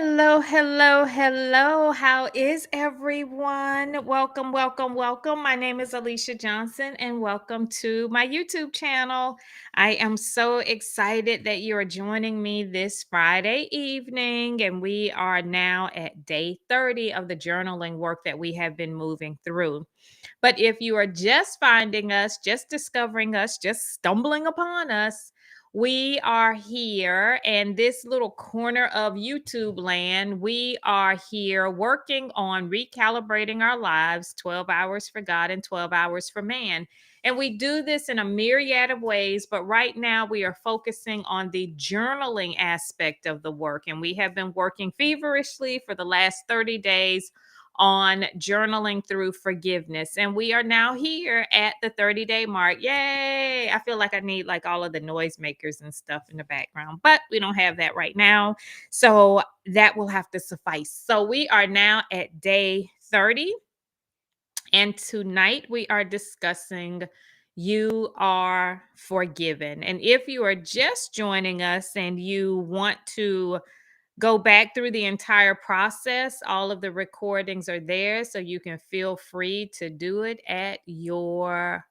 Hello, hello, hello. How is everyone? Welcome, welcome, welcome. My name is Alicia Johnson, and welcome to my YouTube channel. I am so excited that you are joining me this Friday evening, and we are now at day 30 of the journaling work that we have been moving through. But if you are just finding us, just discovering us, just stumbling upon us, we are here in this little corner of YouTube land. We are here working on recalibrating our lives 12 hours for God and 12 hours for man. And we do this in a myriad of ways, but right now we are focusing on the journaling aspect of the work. And we have been working feverishly for the last 30 days on journaling through forgiveness. And we are now here at the 30-day mark. Yay! I feel like I need like all of the noisemakers and stuff in the background, but we don't have that right now. So that will have to suffice. So we are now at day 30. And tonight we are discussing you are forgiven. And if you are just joining us and you want to go back through the entire process, all of the recordings are there, so you can feel free to do it at your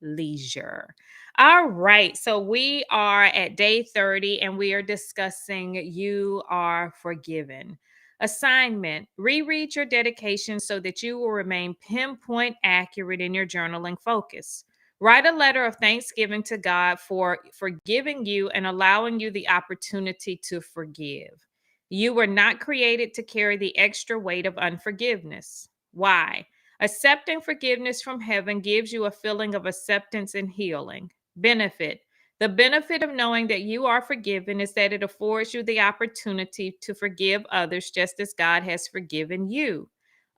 leisure. All right, so we are at day 30 and we are discussing you are forgiven. Assignment: reread your dedication so that you will remain pinpoint accurate in your journaling focus. Write a letter of thanksgiving to God for forgiving you and allowing you the opportunity to forgive. You were not created to carry the extra weight of unforgiveness. Why? Accepting forgiveness from heaven gives you a feeling of acceptance and healing. Benefit: the benefit of knowing that you are forgiven is that it affords you the opportunity to forgive others just as God has forgiven you.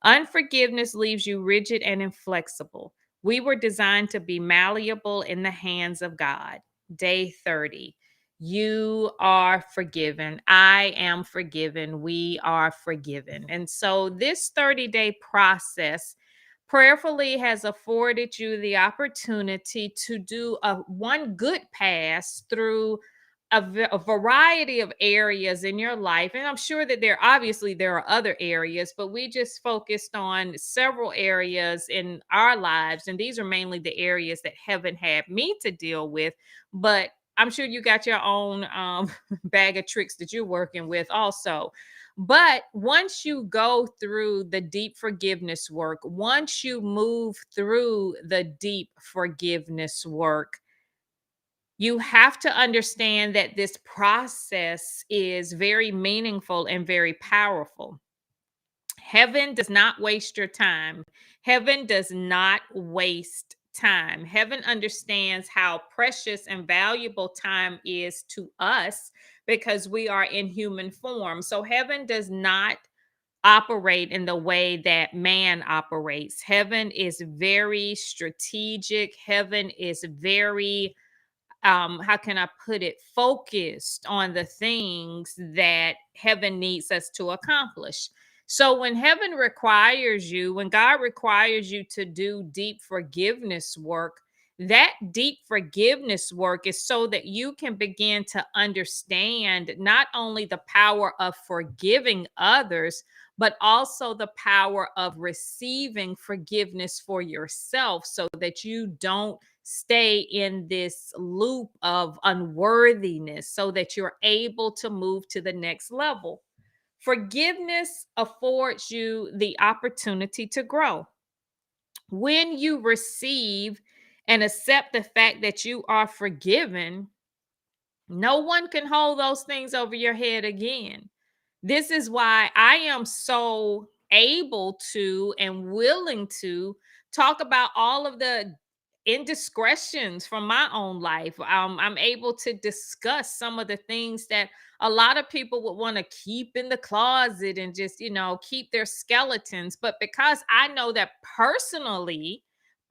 Unforgiveness leaves you rigid and inflexible. We were designed to be malleable in the hands of God. Day 30. You are forgiven. I am forgiven. We are forgiven. And so, this 30-day process prayerfully has afforded you the opportunity to do a one good pass through a variety of areas in your life. And I'm sure that there are other areas, but we just focused on several areas in our lives, and these are mainly the areas that heaven had me to deal with. But I'm sure you got your own bag of tricks that you're working with also. But once you go through the deep forgiveness work, once you move through the deep forgiveness work, you have to understand that this process is very meaningful and very powerful. Heaven does not waste your time. Heaven does not waste time. Heaven understands how precious and valuable time is to us because we are in human form. So heaven does not operate in the way that man operates. Heaven is very strategic. Heaven is very how can I put it, focused on the things that heaven needs us to accomplish. So when heaven requires you, when God requires you to do deep forgiveness work, that deep forgiveness work is so that you can begin to understand not only the power of forgiving others, but also the power of receiving forgiveness for yourself so that you don't stay in this loop of unworthiness, so that you're able to move to the next level. Forgiveness affords you the opportunity to grow. When you receive and accept the fact that you are forgiven, no one can hold those things over your head again. This is why I am so able to and willing to talk about all of the indiscretions from my own life. I'm able to discuss some of the things that a lot of people would want to keep in the closet and just, keep their skeletons. But because I know that personally,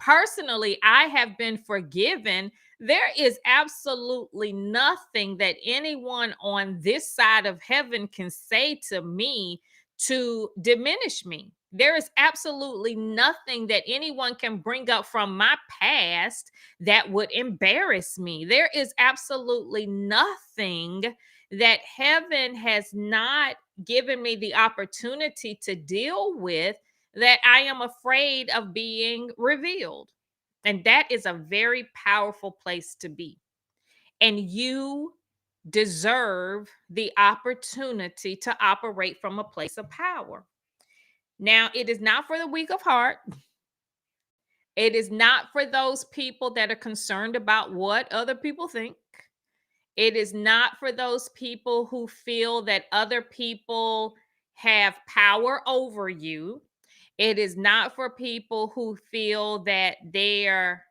I have been forgiven, there is absolutely nothing that anyone on this side of heaven can say to me to diminish me. There is absolutely nothing that anyone can bring up from my past that would embarrass me. There is absolutely nothing that heaven has not given me the opportunity to deal with that I am afraid of being revealed. And that is a very powerful place to be. And you deserve the opportunity to operate from a place of power. Now, it is not for the weak of heart. It is not for those people that are concerned about what other people think. It is not for those people who feel that other people have power over you. It is not for people who feel that their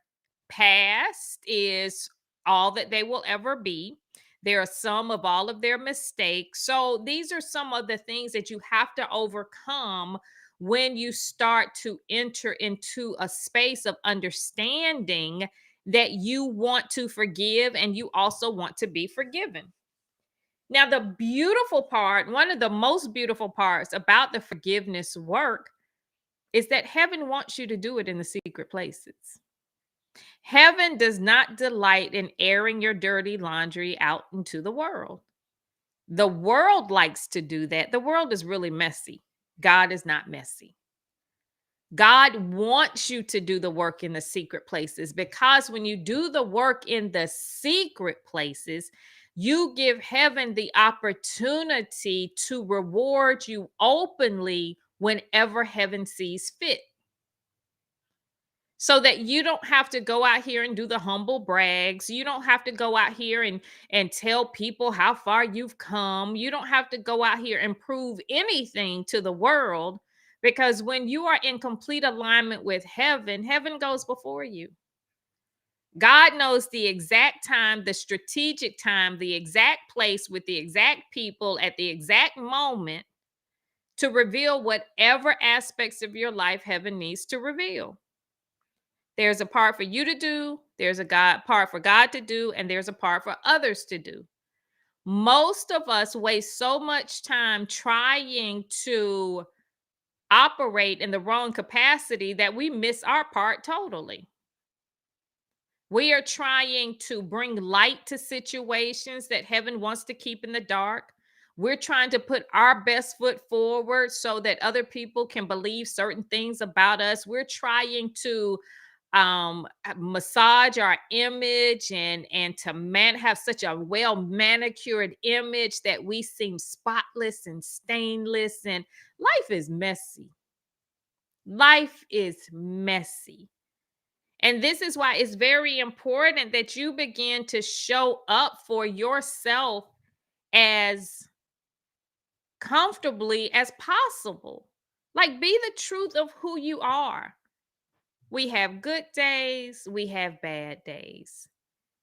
past is all that they will ever be. There are some of all of their mistakes. So these are some of the things that you have to overcome when you start to enter into a space of understanding that you want to forgive and you also want to be forgiven. Now, the beautiful part, one of the most beautiful parts about the forgiveness work is that heaven wants you to do it in the secret places. Heaven does not delight in airing your dirty laundry out into the world. The world likes to do that. The world is really messy. God is not messy. God wants you to do the work in the secret places because when you do the work in the secret places, you give heaven the opportunity to reward you openly whenever heaven sees fit. So that you don't have to go out here and do the humble brags. You don't have to go out here and tell people how far you've come. You don't have to go out here and prove anything to the world because when you are in complete alignment with heaven, heaven goes before you. God knows the exact time, the strategic time, the exact place with the exact people at the exact moment to reveal whatever aspects of your life heaven needs to reveal. There's a part for you to do, there's a God part for God to do, and there's a part for others to do. Most of us waste so much time trying to operate in the wrong capacity that we miss our part totally. We are trying to bring light to situations that heaven wants to keep in the dark. We're trying to put our best foot forward so that other people can believe certain things about us. We're trying to massage our image and to have such a well manicured image that we seem spotless and stainless, and life is messy. Life is messy. And this is why it's very important that you begin to show up for yourself as comfortably as possible. Like, be the truth of who you are. We have good days, we have bad days.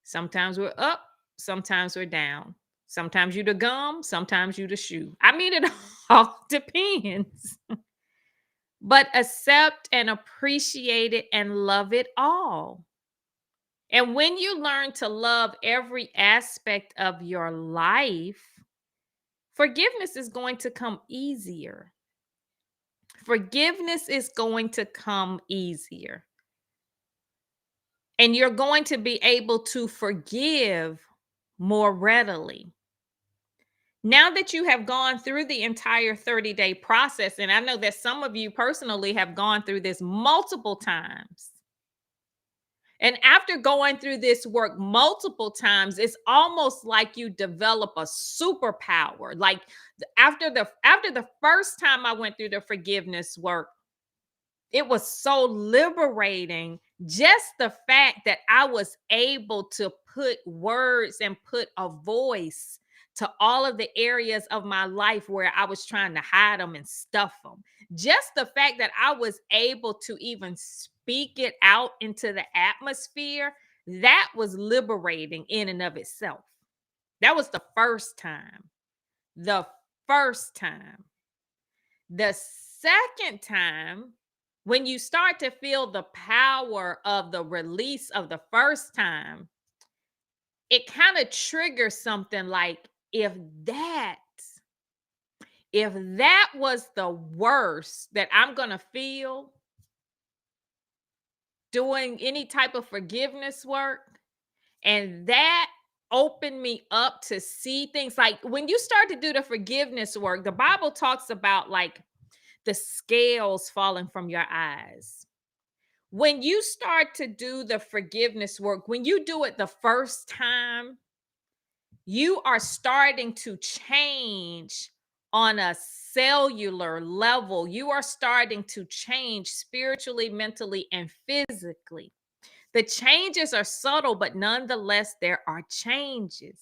Sometimes we're up, sometimes we're down. Sometimes you the gum, sometimes you the shoe. I mean, it all depends. But accept and appreciate it and love it all. And when you learn to love every aspect of your life, forgiveness is going to come easier. Forgiveness is going to come easier. And you're going to be able to forgive more readily. Now that you have gone through the entire 30-day process, and I know that some of you personally have gone through this multiple times. And after going through this work multiple times, it's almost like you develop a superpower. Like after the first time I went through the forgiveness work, it was so liberating. Just the fact that I was able to put words and put a voice to all of the areas of my life where I was trying to hide them and stuff them. Just the fact that I was able to even speak it out into the atmosphere, that was liberating in and of itself. That was the first time. The first time. The second time, when you start to feel the power of the release of the first time, it kind of triggers something like, that if that was the worst that I'm going to feel doing any type of forgiveness work, and that opened me up to see things. Like when you start to do the forgiveness work, the Bible talks about like the scales falling from your eyes. When you start to do the forgiveness work, when you do it the first time, you are starting to change on a cellular level. You are starting to change spiritually, mentally, and physically. The changes are subtle, but nonetheless, there are changes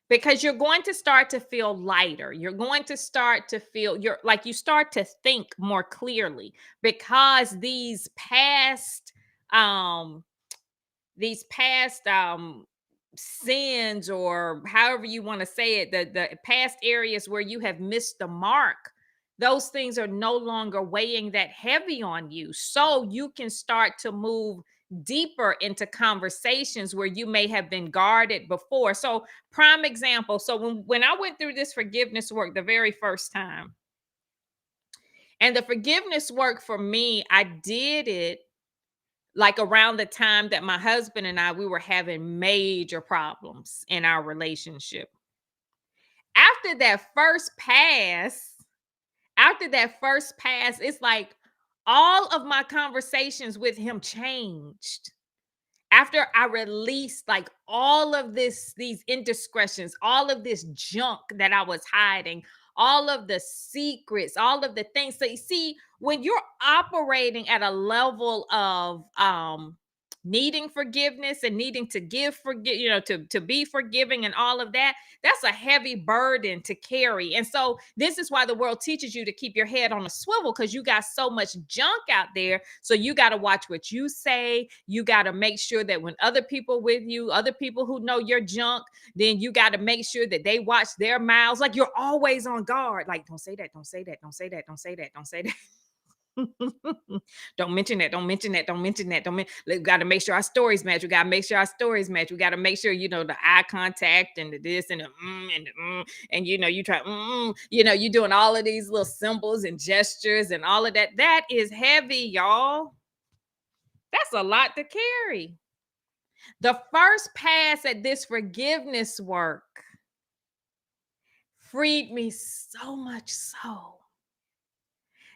because you're going to start to feel lighter. You're going to start to feel you start to think more clearly because um these past sins, or however you want to say it, the past areas where you have missed the mark, those things are no longer weighing that heavy on you, so you can start to move deeper into conversations where you may have been guarded before. So prime example, so when I went through this forgiveness work the very first time, and the forgiveness work for me, I did it like around the time that my husband and we were having major problems in our relationship. After that first pass, it's like all of my conversations with him changed. After I released like all of these indiscretions, all of this junk that I was hiding, all of the secrets, all of the things. So you see, when you're operating at a level of needing forgiveness and needing to to be forgiving and all of that, that's a heavy burden to carry. And so this is why the world teaches you to keep your head on a swivel, because you got so much junk out there. So you got to watch what you say. You got to make sure that when other people with you, other people who know your junk, then you got to make sure that they watch their mouths. Like you're always on guard. Like, don't say that, don't say that, don't say that, don't say that, don't say that. Don't mention that. Don't mention that. Don't mention that. We got to make sure our stories match. We got to make sure our stories match. We got to make sure, the eye contact and the this and the and the and you try, you doing all of these little symbols and gestures and all of that. That is heavy, y'all. That's a lot to carry. The first pass at this forgiveness work freed me so much so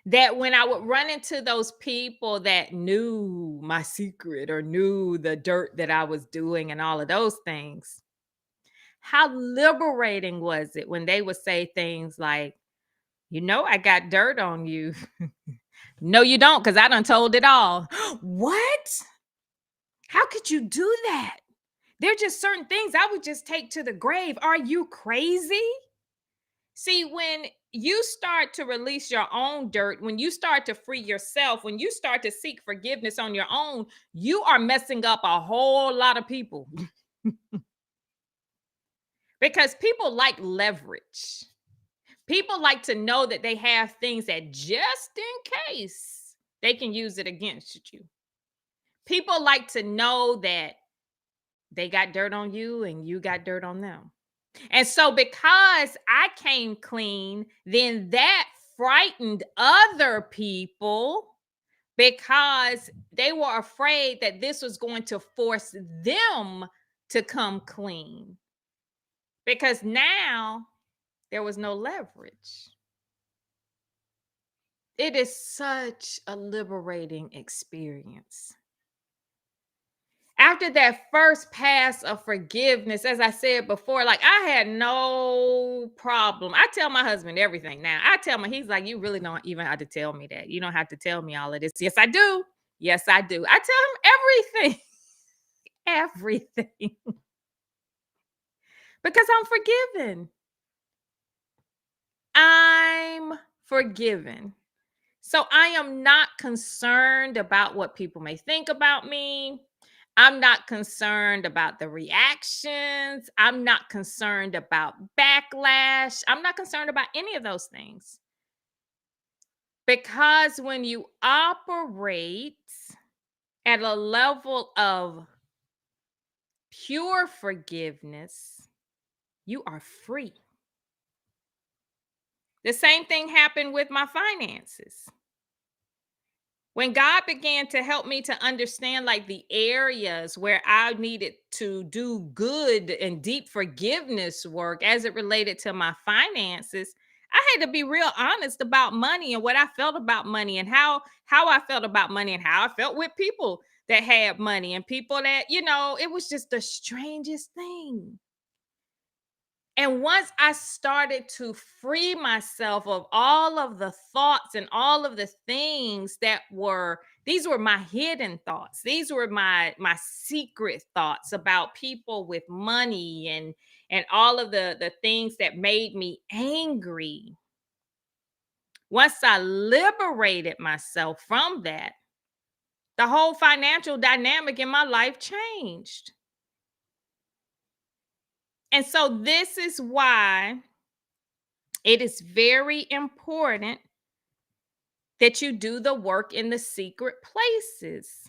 that when I would run into those people that knew my secret or knew the dirt that I was doing and all of those things, how liberating was it when they would say things like, I got dirt on you. No, you don't, because I done told it all. What? How could you do that? There are just certain things I would just take to the grave. Are you crazy? See, when you start to release your own dirt, when you start to free yourself, when you start to seek forgiveness on your own, you are messing up a whole lot of people because people like leverage. People like to know that they have things that just in case they can use it against you. People like to know that they got dirt on you and you got dirt on them. And so, because I came clean, then that frightened other people because they were afraid that this was going to force them to come clean. Because now there was no leverage. It is such a liberating experience. After that first pass of forgiveness, as I said before, like I had no problem. I tell my husband everything now. I tell him, he's like, you really don't even have to tell me that. You don't have to tell me all of this. Yes, I do. Yes, I do. I tell him everything, everything, because I'm forgiven. I'm forgiven. So I am not concerned about what people may think about me. I'm not concerned about the reactions. I'm not concerned about backlash. I'm not concerned about any of those things. Because when you operate at a level of pure forgiveness, you are free. The same thing happened with my finances. When God began to help me to understand like the areas where I needed to do good and deep forgiveness work as it related to my finances, I had to be real honest about money and what I felt about money and how I felt about money and how I felt with people that had money and people that, it was just the strangest thing. And once I started to free myself of all of the thoughts and all of the things that were these were my hidden thoughts. These were my secret thoughts about people with money and all of the things that made me angry. Once I liberated myself from that, the whole financial dynamic in my life changed. And so this is why it is very important that you do the work in the secret places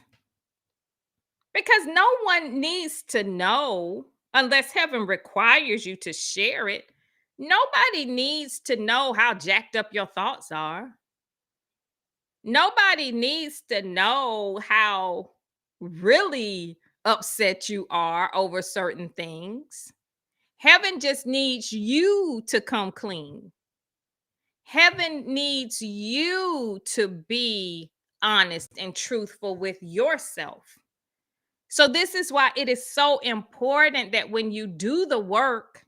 because no one needs to know unless heaven requires you to share it. Nobody needs to know how jacked up your thoughts are. Nobody needs to know how really upset you are over certain things. Heaven just needs you to come clean. Heaven needs you to be honest and truthful with yourself. So, this is why it is so important that when you do the work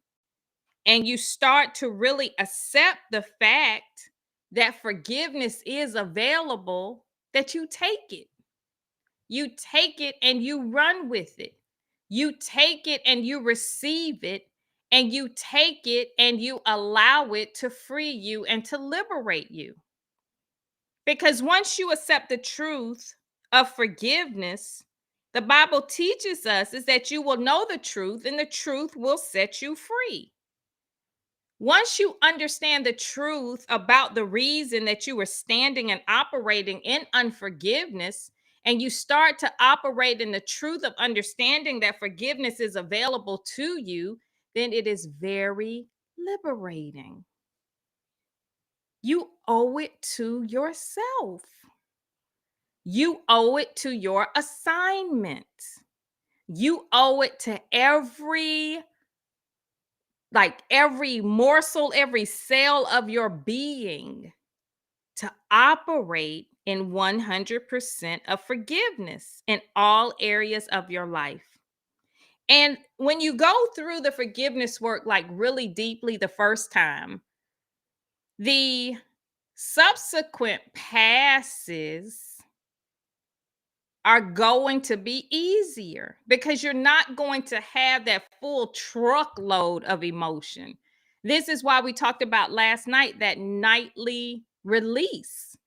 and you start to really accept the fact that forgiveness is available, that you take it. You take it and you run with it. You take it and you receive it. And you take it and you allow it to free you and to liberate you. Because once you accept the truth of forgiveness, the Bible teaches us is that you will know the truth and the truth will set you free. Once you understand the truth about the reason that you were standing and operating in unforgiveness, and you start to operate in the truth of understanding that forgiveness is available to you, then it is very liberating. You owe it to yourself. You owe it to your assignment. You owe it to every morsel, every cell of your being to operate in 100% of forgiveness in all areas of your life. And when you go through the forgiveness work like really deeply the first time, the subsequent passes are going to be easier because you're not going to have that full truckload of emotion. This is why we talked about last night that nightly release.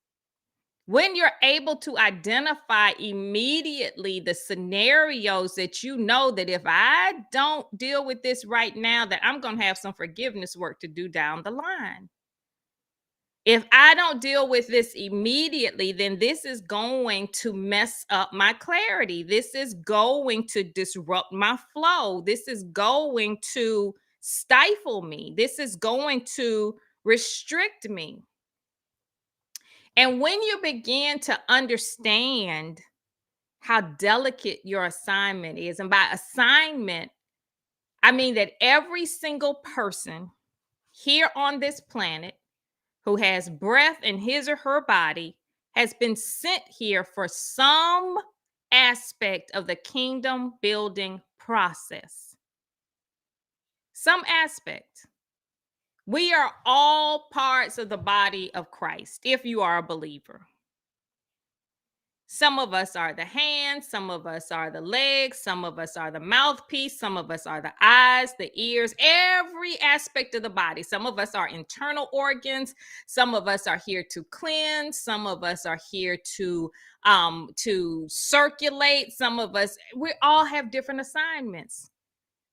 When you're able to identify immediately the scenarios that you know that if I don't deal with this right now, that I'm going to have some forgiveness work to do down the line. If I don't deal with this immediately, then this is going to mess up my clarity. This is going to disrupt my flow. This is going to stifle me. This is going to restrict me. And when you begin to understand how delicate your assignment is, and by assignment, I mean that every single person here on this planet who has breath in his or her body has been sent here for some aspect of the kingdom building process. Some aspect. We are all parts of the body of Christ if you are a believer. Some of us are the hands, some of us are the legs, some of us are the mouthpiece, some of us are the eyes, the ears, every aspect of the body. Some of us are internal organs, some of us are here to cleanse, some of us are here to circulate, some of us we all have different assignments.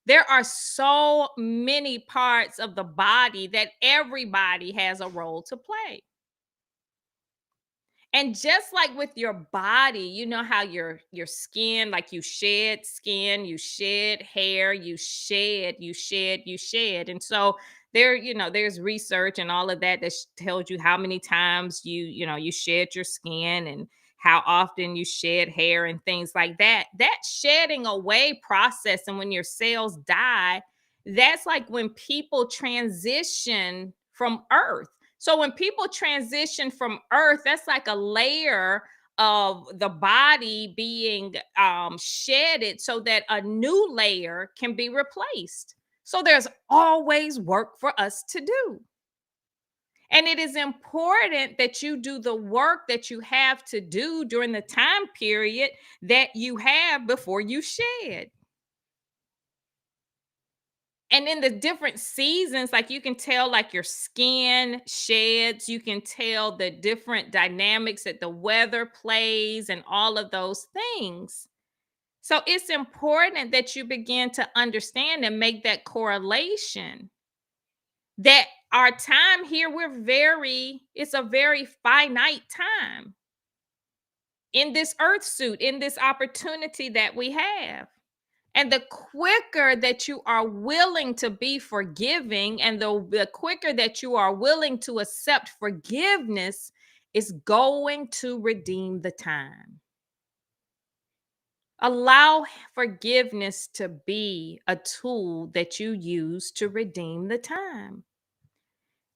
There are so many parts of the body that everybody has a role to play. And just like with your body, you know how your skin, like you shed skin, you shed hair, you shed. And so there's research and all of that that tells you how many times you shed your skin and how often you shed hair and things like that. That shedding away process, and when your cells die, that's like when people transition from earth. So when people transition from earth, that's like a layer of the body being shedded so that a new layer can be replaced. So there's always work for us to do. And it is important that you do the work that you have to do during the time period that you have before you shed. And in the different seasons, like you can tell, like your skin sheds, you can tell the different dynamics that the weather plays and all of those things. So it's important that you begin to understand and make that correlation that our time here, it's a very finite time in this earth suit, in this opportunity that we have. And the quicker that you are willing to be forgiving, and the quicker that you are willing to accept forgiveness, is going to redeem the time. Allow forgiveness to be a tool that you use to redeem the time.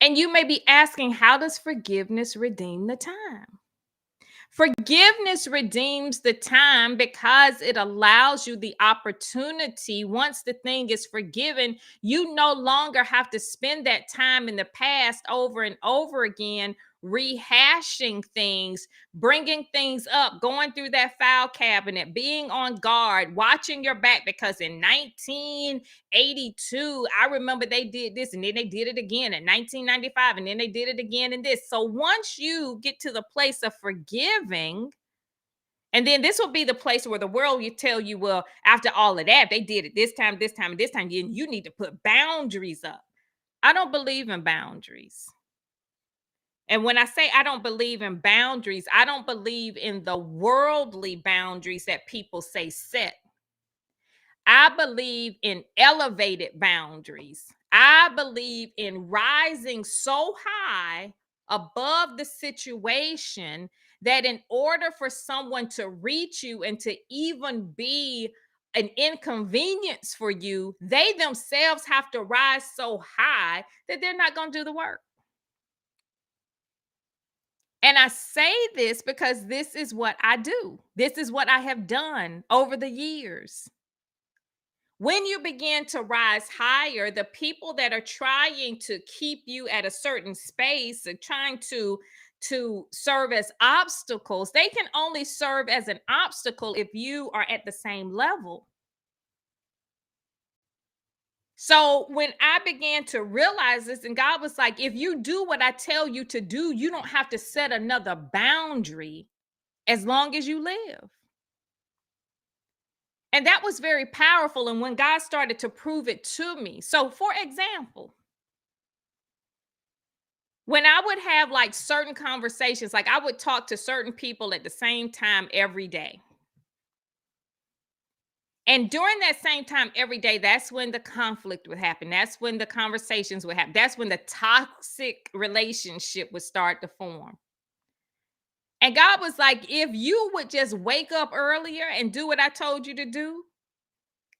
And you may be asking, how does forgiveness redeem the time? Forgiveness redeems the time because it allows you the opportunity. Once the thing is forgiven, you no longer have to spend that time in the past over and over again, rehashing things, bringing things up, going through that file cabinet, being on guard, watching your back. Because in 1982, I remember they did this, and then they did it again in 1995, and then they did it again in this. So once you get to the place of forgiving, and then this will be the place where the world you tell you, well, after all of that, they did it this time, this time, and this time. You need to put boundaries up. I don't believe in boundaries. And when I say I don't believe in boundaries, I don't believe in the worldly boundaries that people say set. I believe in elevated boundaries. I believe in rising so high above the situation that in order for someone to reach you and to even be an inconvenience for you, they themselves have to rise so high that they're not going to do the work. And I say this because this is what I do. This is what I have done over the years. When you begin to rise higher, the people that are trying to keep you at a certain space and trying to serve as obstacles, they can only serve as an obstacle if you are at the same level. So when I began to realize this, and God was like, if you do what I tell you to do, you don't have to set another boundary as long as you live. And that was very powerful. And when God started to prove it to me. So, for example, when I would have like certain conversations, like I would talk to certain people at the same time every day. And during that same time every day, that's when the conflict would happen. That's when the conversations would happen. That's when the toxic relationship would start to form. And God was like, if you would just wake up earlier and do what I told you to do,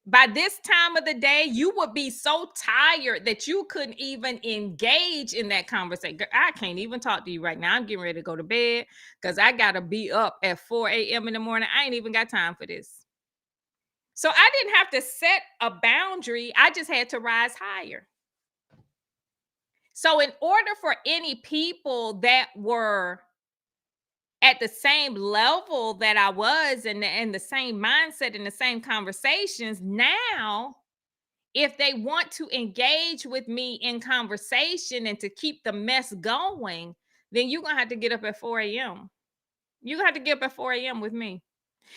by this time of the day, you would be so tired that you couldn't even engage in that conversation. I can't even talk to you right now. I'm getting ready to go to bed because I got to be up at 4 a.m. in the morning. I ain't even got time for this. So I didn't have to set a boundary. I just had to rise higher. So in order for any people that were at the same level that I was, and the same mindset and the same conversations, now if they want to engage with me in conversation and to keep the mess going, then you're going to have to get up at 4 a.m. You're going to have to get up at 4 a.m. with me.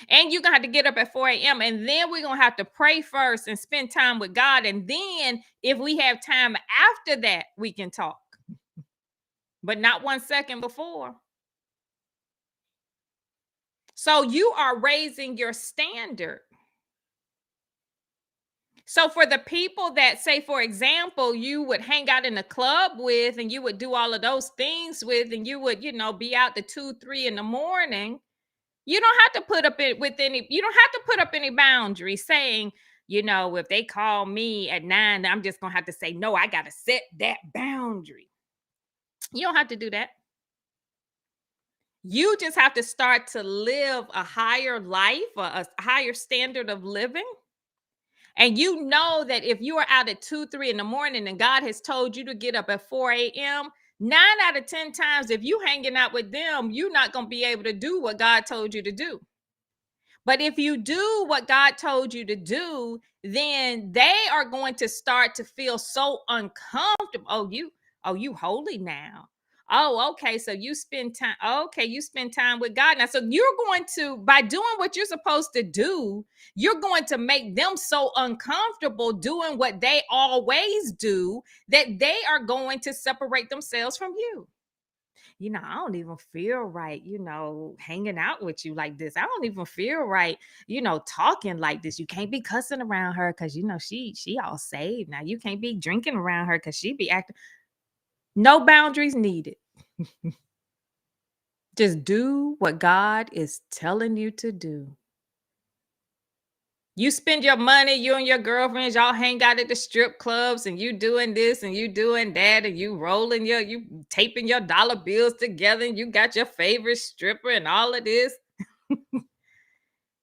And you're going to have to get up at 4 a.m. And then we're going to have to pray first and spend time with God. And then if we have time after that, we can talk. But not 1 second before. So you are raising your standard. So for the people that, say, for example, you would hang out in a club with, and you would do all of those things with, and you would, be out to 2, 3 in the morning, You don't have to put up it with any, you don't have to put up any boundaries saying, if they call me at 9, I'm just gonna have to say, no, I gotta set that boundary. You don't have to do that. You just have to start to live a higher life, a higher standard of living. And you know that if you are out at 2, 3 in the morning and God has told you to get up at 4 a.m., 9 out of 10 times, if you hanging out with them, you're not going to be able to do what God told you to do. But if you do what God told you to do, then they are going to start to feel so uncomfortable. Oh, you holy now. Oh, okay. So you spend time. Okay, you spend time with God now. So you're going to, by doing what you're supposed to do, you're going to make them so uncomfortable doing what they always do that they are going to separate themselves from you. I don't even feel right, hanging out with you like this. I don't even feel right, talking like this. You can't be cussing around her because she all saved. Now you can't be drinking around her because she be acting. No boundaries needed. Just do what God is telling you to do. You spend your money, you and your girlfriends, y'all hang out at the strip clubs and you doing this and you doing that and you taping your dollar bills together and you got your favorite stripper and all of this.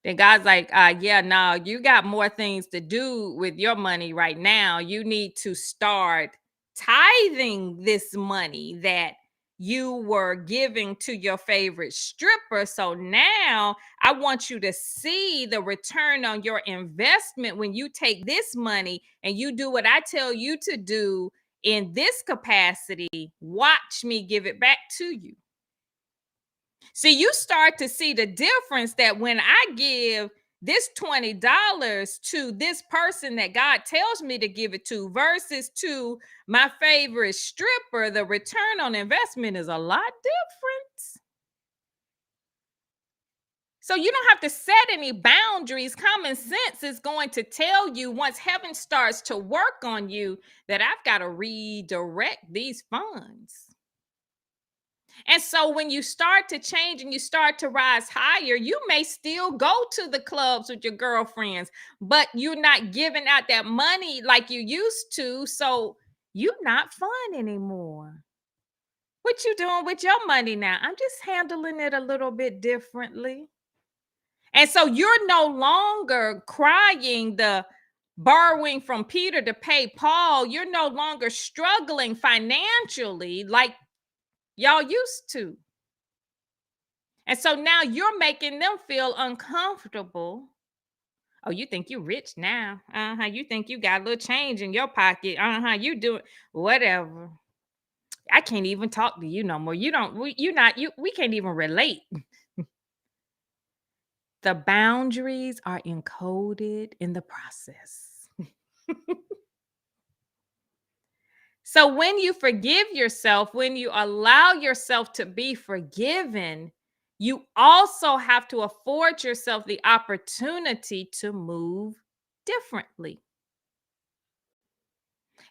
Then God's like, yeah, no, you got more things to do with your money right now. You need to start tithing this money that you were giving to your favorite stripper. So now I want you to see the return on your investment when you take this money and you do what I tell you to do in this capacity. Watch me give it back to you. See, you start to see the difference that when I give this $20 to this person that God tells me to give it to versus to my favorite stripper, the return on investment is a lot different. So you don't have to set any boundaries. Common sense is going to tell you once heaven starts to work on you that I've got to redirect these funds. And so when you start to change and you start to rise higher, you may still go to the clubs with your girlfriends, but you're not giving out that money like you used to. So you're not fun anymore. What you doing with your money now? I'm just handling it a little bit differently. And so you're no longer crying the borrowing from Peter to pay Paul. You're no longer struggling financially like y'all used to. And so now you're making them feel uncomfortable. Oh, you think you rich now? Uh-huh. You think you got a little change in your pocket? Uh-huh. You do it. Whatever. I can't even talk to you no more. You don't, we can't even relate. The boundaries are encoded in the process. So when you forgive yourself, when you allow yourself to be forgiven, you also have to afford yourself the opportunity to move differently.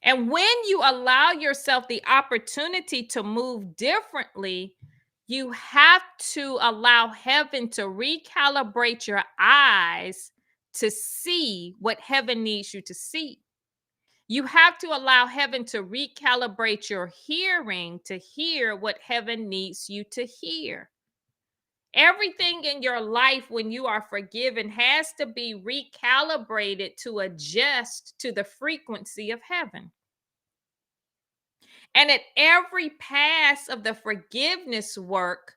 And when you allow yourself the opportunity to move differently, you have to allow heaven to recalibrate your eyes to see what heaven needs you to see. You have to allow heaven to recalibrate your hearing to hear what heaven needs you to hear. Everything in your life, when you are forgiven, has to be recalibrated to adjust to the frequency of heaven. And at every pass of the forgiveness work,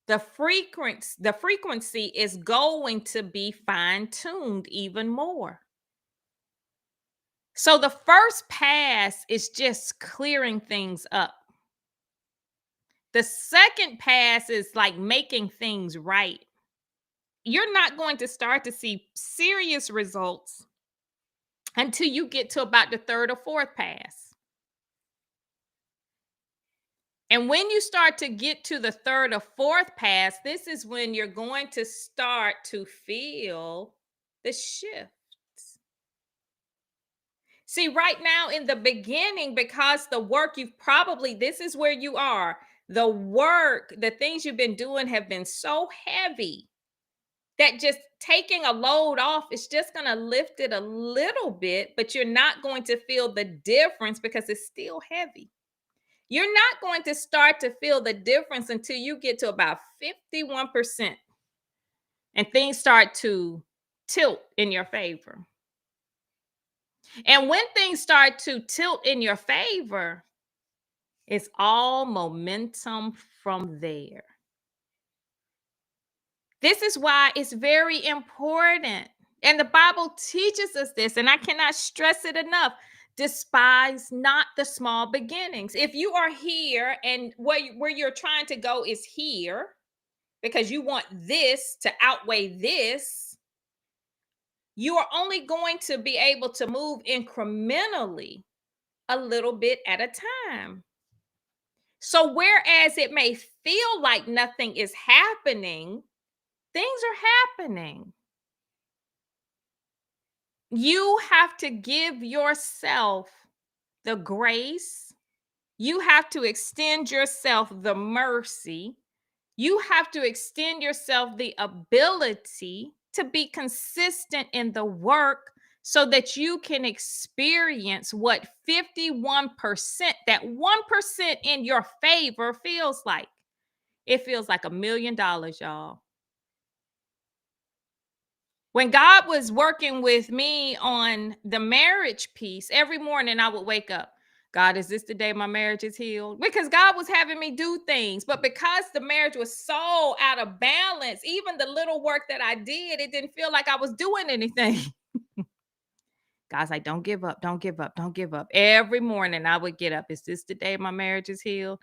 the frequency is going to be fine-tuned even more. So the first pass is just clearing things up. The second pass is like making things right. You're not going to start to see serious results until you get to about the third or fourth pass. And when you start to get to the third or fourth pass, this is when you're going to start to feel the shift. See, right now in the beginning, because the work this is where you are. The work, the things you've been doing have been so heavy that just taking a load off is just going to lift it a little bit, but you're not going to feel the difference because it's still heavy. You're not going to start to feel the difference until you get to about 51% and things start to tilt in your favor. And when things start to tilt in your favor, it's all momentum from there. This is why it's very important. And the Bible teaches us this, and I cannot stress it enough. Despise not the small beginnings. If you are here and where you're trying to go is here because you want this to outweigh this, you are only going to be able to move incrementally a little bit at a time. So, whereas it may feel like nothing is happening, things are happening. You have to give yourself the grace. You have to extend yourself the mercy. You have to extend yourself the ability to be consistent in the work so that you can experience what 51%, that 1% in your favor feels like. It feels like $1,000,000, y'all. When God was working with me on the marriage piece, every morning I would wake up. God, is this the day my marriage is healed? Because God was having me do things. But because the marriage was so out of balance, even the little work that I did, it didn't feel like I was doing anything. God's like, don't give up, don't give up, don't give up. Every morning I would get up. Is this the day my marriage is healed?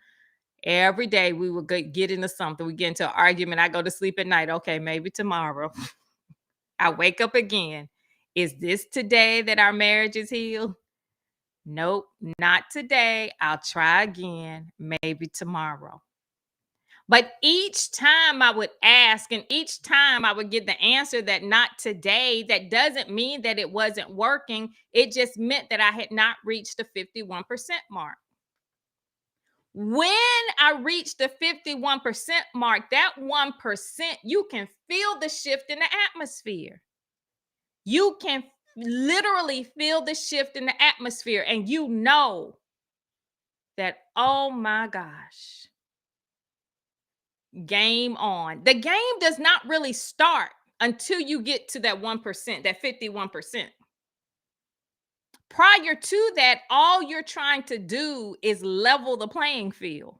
Every day we would get into something. We get into an argument. I go to sleep at night. Okay, maybe tomorrow. I wake up again. Is this today that our marriage is healed? Nope, not today. I'll try again, maybe tomorrow. But each time I would ask, and each time I would get the answer that not today, that doesn't mean that it wasn't working. It just meant that I had not reached the 51% mark. When I reached the 51% mark, that 1%, you can feel the shift in the atmosphere. You can literally feel the shift in the atmosphere, and you know that, oh my gosh, game on. The game does not really start until you get to that 1%, that 51%. Prior to that, all you're trying to do is level the playing field.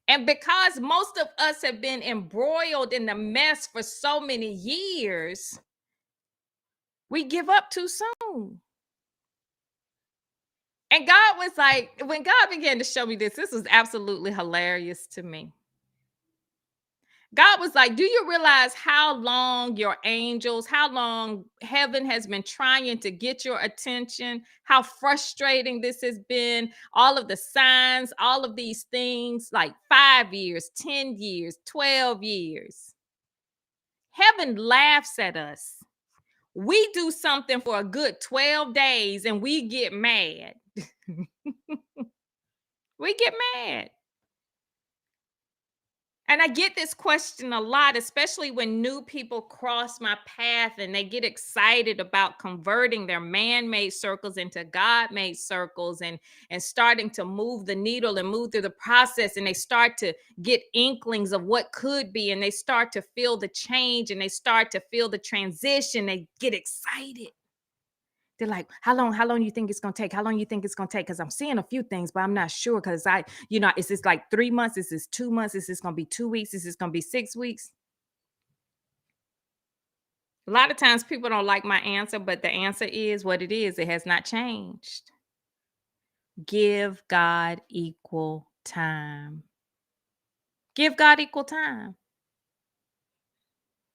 And because most of us have been embroiled in the mess for so many years, we give up too soon. And God was like, when God began to show me this was absolutely hilarious to me. God was like, do you realize how long your angels, how long heaven has been trying to get your attention? How frustrating this has been? All of the signs, all of these things, like 5 years, 10 years, 12 years. Heaven laughs at us. We do something for a good 12 days and we get mad. We get mad. And I get this question a lot, especially when new people cross my path and they get excited about converting their man-made circles into God-made circles and starting to move the needle and move through the process. And they start to get inklings of what could be, and they start to feel the change and they start to feel the transition. They get excited. They're like, how long you think it's going to take? How long you think it's going to take? Because I'm seeing a few things, but I'm not sure. Because is this like 3 months? Is this 2 months? Is this going to be 2 weeks? Is this going to be 6 weeks? A lot of times people don't like my answer, but the answer is what it is. It has not changed. Give God equal time. Give God equal time.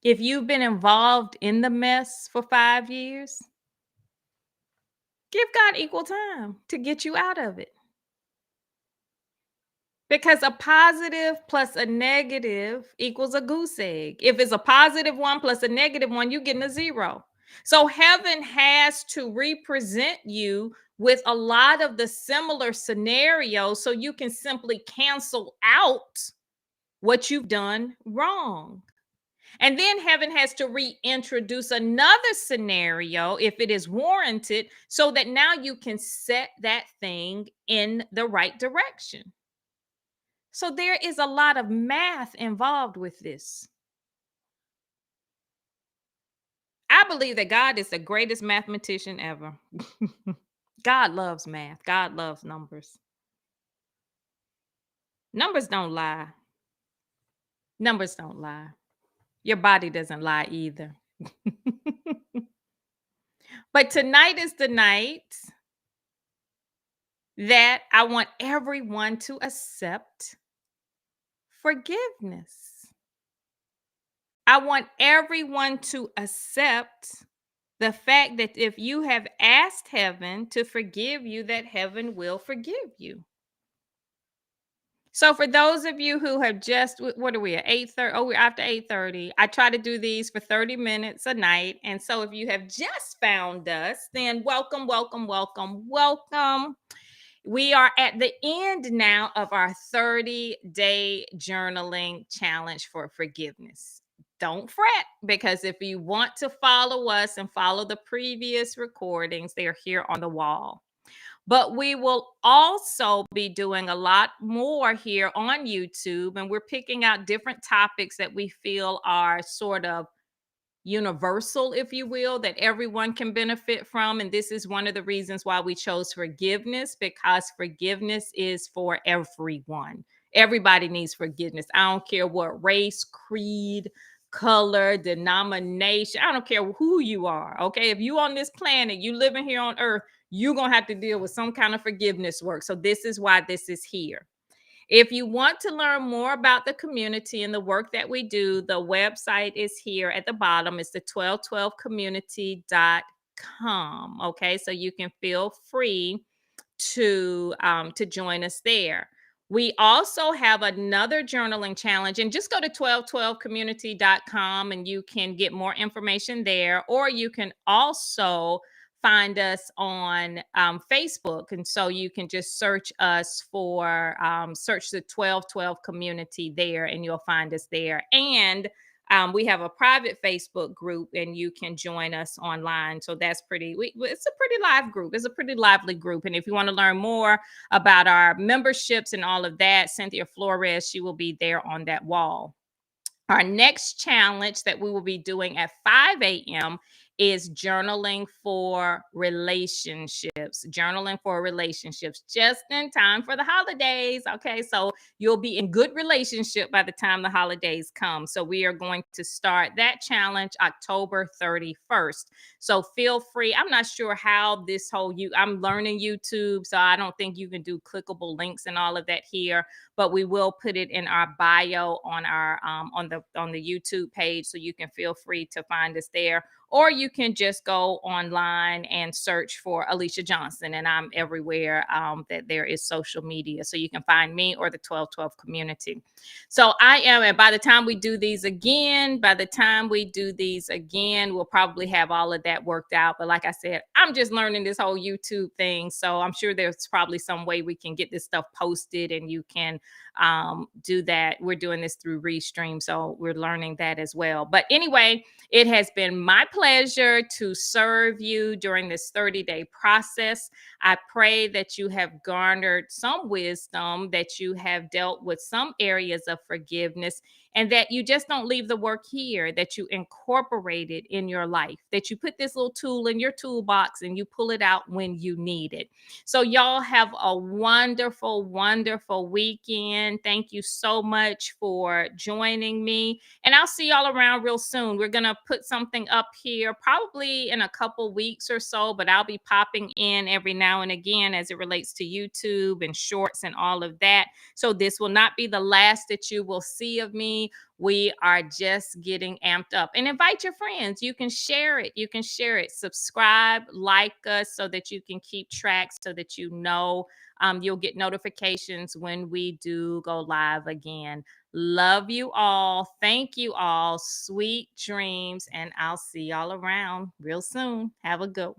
If you've been involved in the mess for 5 years, give God equal time to get you out of it. Because a positive plus a negative equals a goose egg. If it's a positive one plus a negative one, you're getting a 0. So heaven has to represent you with a lot of the similar scenarios so you can simply cancel out what you've done wrong. And then heaven has to reintroduce another scenario if it is warranted, so that now you can set that thing in the right direction. So there is a lot of math involved with this. I believe that God is the greatest mathematician ever. God loves math. God loves numbers. Numbers don't lie. Numbers don't lie. Your body doesn't lie either. But tonight is the night that I want everyone to accept forgiveness. I want everyone to accept the fact that if you have asked heaven to forgive you, that heaven will forgive you. So for those of you who have just what are we at 8:30? Oh, we're after 8:30. I try to do these for 30 minutes a night. And so if you have just found us, then welcome, welcome, welcome, welcome. We are at the end now of our 30-day journaling challenge for forgiveness. Don't fret, because if you want to follow us and follow the previous recordings, they are here on the wall. But we will also be doing a lot more here on YouTube, and we're picking out different topics that we feel are sort of universal, if you will, that everyone can benefit from. And this is one of the reasons why we chose forgiveness, because forgiveness is for everyone. Everybody needs forgiveness. I don't care what race, creed, color, denomination. I don't care who you are. Okay. If you on this planet, you living here on earth, you're going to have to deal with some kind of forgiveness work. So this is why this is here. If you want to learn more about the community and the work that we do, the website is here at the bottom. It's the 1212community.com. Okay, so you can feel free to join us there. We also have another journaling challenge, and just go to 1212community.com and you can get more information there, or you can also find us on Facebook. And so you can just search us for search the 1212 community there, and you'll find us there. And we have a private Facebook group, and you can join us online. So that's it's a pretty live group. It's a pretty lively group. And if you want to learn more about our memberships and all of that, Cynthia Flores, she will be there on that wall. Our next challenge that we will be doing at 5 a.m. is journaling for relationships. Journaling for relationships just in time for the holidays. Okay, so you'll be in good relationship by the time the holidays come. So we are going to start that challenge October 31st. So feel free. I'm not sure how this whole I'm learning YouTube, so I don't think you can do clickable links and all of that here, but we will put it in our bio on our on the YouTube page, so you can feel free to find us there, or you can just go online and search for Alicia Johnson, and I'm everywhere that there is social media, so you can find me or the 1212 community. So and by the time we do these again, we'll probably have all of that worked out. But like I said, I'm just learning this whole YouTube thing, so I'm sure there's probably some way we can get this stuff posted, and you can do that. We're doing this through Restream, so we're learning that as well. But anyway, it has been my pleasure to serve you during this 30-day process. I pray that you have garnered some wisdom, that you have dealt with some areas of forgiveness, and that you just don't leave the work here, that you incorporate it in your life, that you put this little tool in your toolbox and you pull it out when you need it. So y'all have a wonderful, wonderful weekend. Thank you so much for joining me. And I'll see y'all around real soon. We're going to put something up here probably in a couple weeks or so, but I'll be popping in every now and again as it relates to YouTube and shorts and all of that. So this will not be the last that you will see of me. We are just getting amped up. And invite your friends. You can share it. You can share it. Subscribe, like us, so that you can keep track, so that you know you'll get notifications when we do go live again. Love you all. Thank you all. Sweet dreams. And I'll see y'all around real soon. Have a good one.